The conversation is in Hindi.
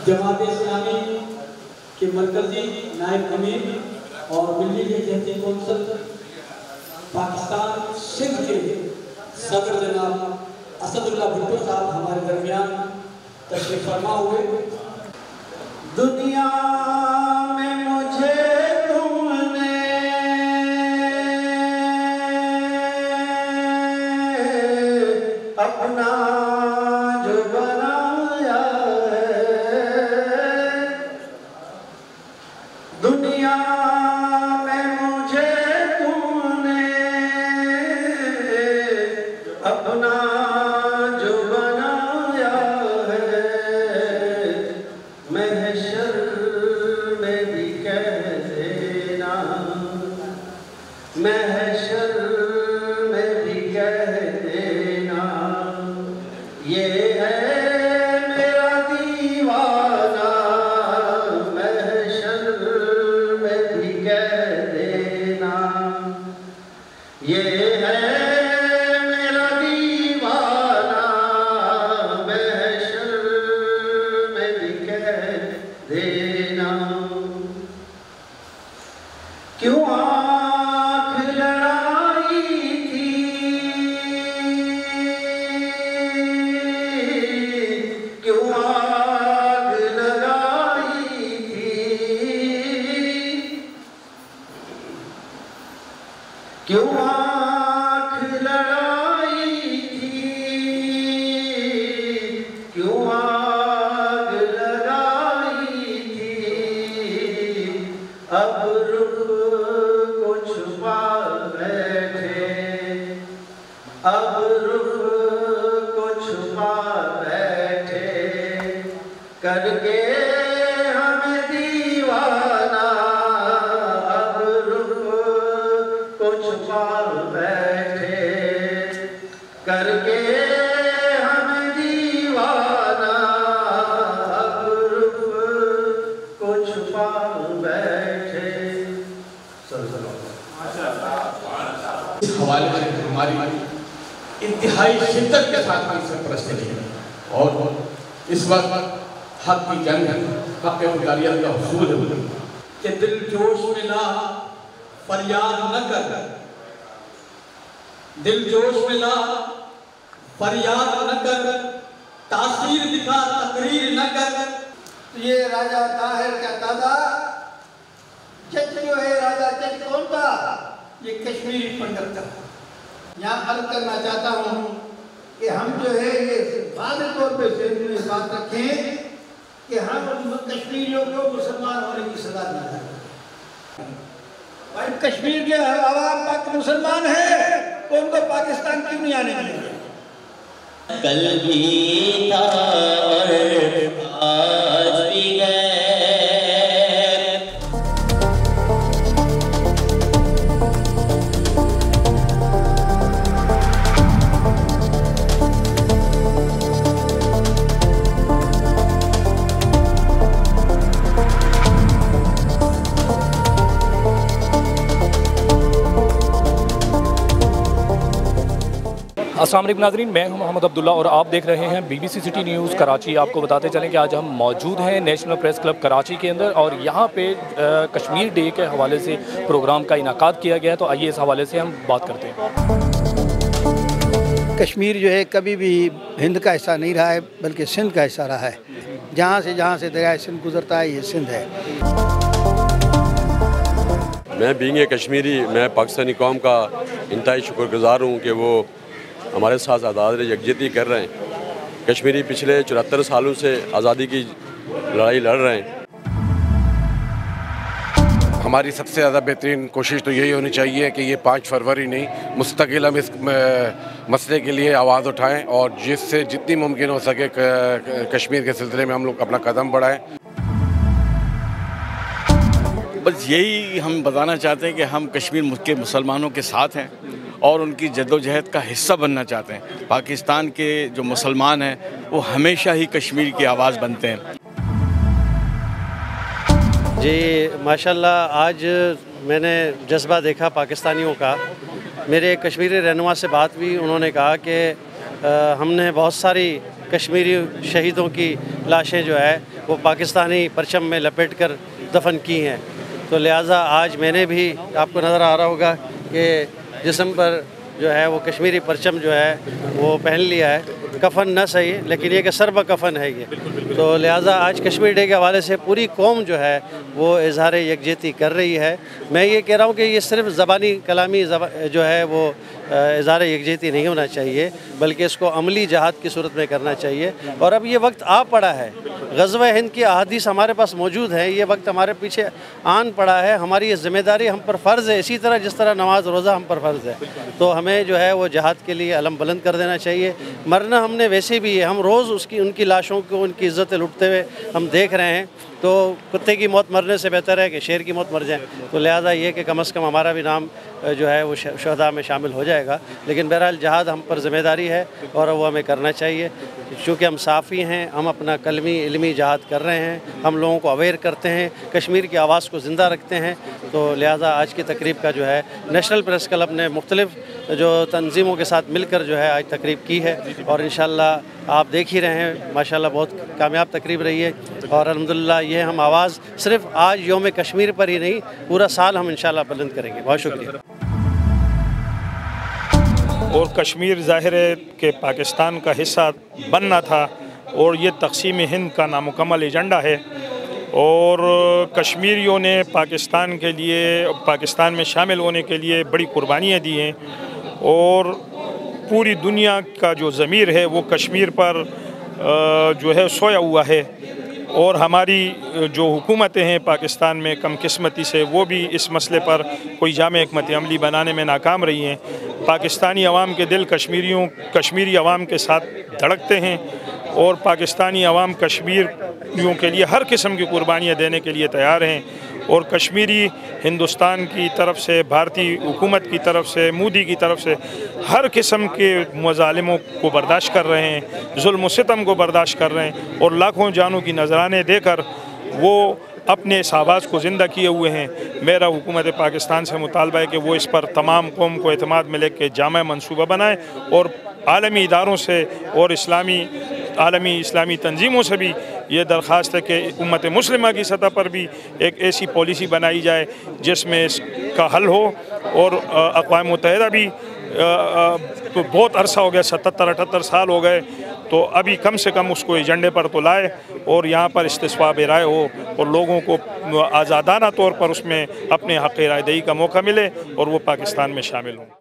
जमात इस्लामी के मरकजी नायब अमीर और दिल्ली के जहती कौंसल पाकिस्तान सिंध के सदर जनाब असदुल्ला भुट्टो साहब हमारे दरमियान तशरीफ फरमा हुए। दुनिया में मुझे तुमने अपना जो बनाया है, दुनिया में मुझे तुमने अपना जो बनाया है, महशर में भी कह देना, महशर में भी कह देना, ये है मेरा दीवाना, महशर में भी कह देना, ये है मेरा दीवाना, महशर में भी कह देना। क्यों आँख लड़ाई थी, क्यों आग लगाई थी, क्यों आँख लड़ाई थी, क्यों आग लगाई थी, अब रुख को छुपा बैठे, अब रुख को छुपा बैठे, करके हमें दीवाना, अब रुख को छुपा बैठे, करके हमें दीवाना, अब रुख को छुपा बैठे। इस हवाले से हमारी इंतहाई शिद्दत के साथ हम सरपरस्ती की और इस वक्त हक की जंग है, हक खुदारियत का हुसूल है कि दिल जोश में ला फरियाद न कर, दिल जोश में ला फरियाद न कर, तासीर दिखा तकरीर न कर। ये राजा ताहिर का दादा जज जो है, राजा जज कौन था? ये कश्मीरी पंडित था। यहाँ अर्ज करना चाहता हूँ कि हम जो है ये वाज़ेह तौर पे ज़हन में बात रखें कि हम कश्मीरियों को मुसलमान होने की सजा दी है। भाई कश्मीर के आवाम पाक मुसलमान है तो उनको पाकिस्तान क्यों नहीं आने दिया? कल भी था और आज भी है। अस्सलाम वालेकुम नाज़रीन, मैं हूं मोहम्मद अब्दुल्ला और आप देख रहे हैं BBC सिटी न्यूज़ कराची। आपको बताते चलें कि आज हम मौजूद हैं नेशनल प्रेस क्लब कराची के अंदर और यहाँ पे कश्मीर डे के हवाले से प्रोग्राम का इनाकाद किया गया है। तो आइए इस हवाले से हम बात करते हैं। कश्मीर जो है कभी भी हिंद का हिस्सा नहीं रहा है बल्कि सिंध का हिस्सा रहा है। जहाँ से दरियाए सिंध गुजरता है ये सिंध है। मैं बींग कश्मीरी, मैं पाकिस्तानी कौम का इंतहाई शुक्रगुज़ार हूँ कि वो हमारे साथ आज़ाद यकजहती कर रहे हैं। कश्मीरी पिछले 74 सालों से आज़ादी की लड़ाई लड़ रहे हैं। हमारी सबसे ज़्यादा बेहतरीन कोशिश तो यही होनी चाहिए कि ये 5 फरवरी नहीं, मुस्तकिल हम इस मसले के लिए आवाज़ उठाएं और जिससे जितनी मुमकिन हो सके कश्मीर के सिलसिले में हम लोग अपना कदम बढ़ाएं। बस यही हम बताना चाहते हैं कि हम कश्मीर के मुसलमानों के साथ हैं और उनकी जद्दोजहद का हिस्सा बनना चाहते हैं। पाकिस्तान के जो मुसलमान हैं वो हमेशा ही कश्मीर की आवाज़ बनते हैं। जी माशाल्लाह, आज मैंने जज्बा देखा पाकिस्तानियों का। मेरे कश्मीरी रहनुमा से बात हुई, उन्होंने कहा कि हमने बहुत सारी कश्मीरी शहीदों की लाशें जो है वो पाकिस्तानी परचम में लपेट कर दफन की हैं। तो लिहाजा आज मैंने भी, आपको नज़र आ रहा होगा कि जिस्म पर जो है वो कश्मीरी परचम जो है वो पहन लिया है। कफन न सही लेकिन ये कि सरब कफन है ये। तो लिहाजा आज कश्मीर डे के हवाले से पूरी कौम जो है वो इजहार यकजहती कर रही है। मैं ये कह रहा हूँ कि ये सिर्फ ज़बानी कलामी जो है वो इजहार यकजहती नहीं होना चाहिए, बल्कि इसको अमली जहाद की सूरत में करना चाहिए। और अब ये वक्त आ पड़ा है, ग़ज़वा हिंद की अहादीस हमारे पास मौजूद है, ये वक्त हमारे पीछे आन पड़ा है। हमारी ये ज़िम्मेदारी हम पर फ़र्ज़ है, इसी तरह जिस तरह नमाज रोज़ा हम पर फ़र्ज़ है। तो हमें जो है वो जहाद के लिए अलम बुलंद कर देना चाहिए। मरना हमने वैसे भी है, हम रोज़ उनकी लाशों को, उनकी इज़्ज़तें लुटते हुए हम देख रहे हैं। तो कुत्ते की मौत मरने से बेहतर है कि शेर की मौत मर जाए। तो लिहाजा ये कि कम से कम हमारा भी नाम जो है वो शहदा में शामिल हो जाएगा। लेकिन बहरहाल जहाद हम पर ज़िम्मेदारी है और वो हमें करना चाहिए, चूँकि हम साफ़ी हैं, हम अपना कलमी इल्मी जहाद कर रहे हैं, हम लोगों को अवेयर करते हैं, कश्मीर की आवाज़ को ज़िंदा रखते हैं। तो लिहाजा आज की तकरीब का जो है नेशनल प्रेस क्लब ने मुख्तलिफ़ जो तंजीमों के साथ मिलकर जो है आज तकरीब की है और इंशाअल्लाह आप देख ही रहे हैं माशाअल्लाह बहुत कामयाब तकरीब रही है। और अल्हम्दुलिल्लाह ये हम आवाज़ सिर्फ आज यौम कश्मीर पर ही नहीं, पूरा साल हम इंशाअल्लाह बुलंद करेंगे। बहुत शुक्रिया। और कश्मीर ज़ाहिर है कि पाकिस्तान का हिस्सा बनना था और ये तक़सीम हिंद का नामुकम्मल एजेंडा है। और कश्मीरियों ने पाकिस्तान के लिए, पाकिस्तान में शामिल होने के लिए बड़ी कुर्बानियाँ दी हैं और पूरी दुनिया का जो ज़मीर है वो कश्मीर पर जो है सोया हुआ है। और हमारी जो हुकूमतें हैं पाकिस्तान में कम किस्मती से वो भी इस मसले पर कोई जामे हिकमत अमली बनाने में नाकाम रही हैं। पाकिस्तानी अवाम के दिल कश्मीरी अवाम के साथ धड़कते हैं और पाकिस्तानी अवाम कश्मीरियों के लिए हर किस्म की कुर्बानियाँ देने के लिए तैयार हैं। और कश्मीरी हिंदुस्तान की तरफ से, भारतीय हुकूमत की तरफ से, मोदी की तरफ से हर किस्म के मज़ालिमों को बर्दाश्त कर रहे हैं, जुल्म सितम को बर्दाश्त कर रहे हैं और लाखों जानों की नजराने देकर वो अपने इस आवाज़ को ज़िंदा किए हुए हैं। मेरा हुकूमत पाकिस्तान से मुतालबा है कि वो इस पर तमाम कौम को एतमाद में लेकर जामा मनसूबा बनाए और आलमी इदारों से और आलमी इस्लामी तंजीमों से भी ये दरख्वास्त है कि उम्मत मुस्लिमा की सतह पर भी एक ऐसी पॉलिसी बनाई जाए जिसमें इसका हल हो। और अक़वाम मुत्तहिदा भी तो बहुत अरसा हो गया, 77-78 साल हो गए, तो अभी कम से कम उसको एजेंडे पर तो लाए और यहाँ पर इस्तिस्वाब राय हो और लोगों को आज़ादाना तौर पर उसमें अपने हक़ राय दही का मौका मिले और वो पाकिस्तान में शामिल हों।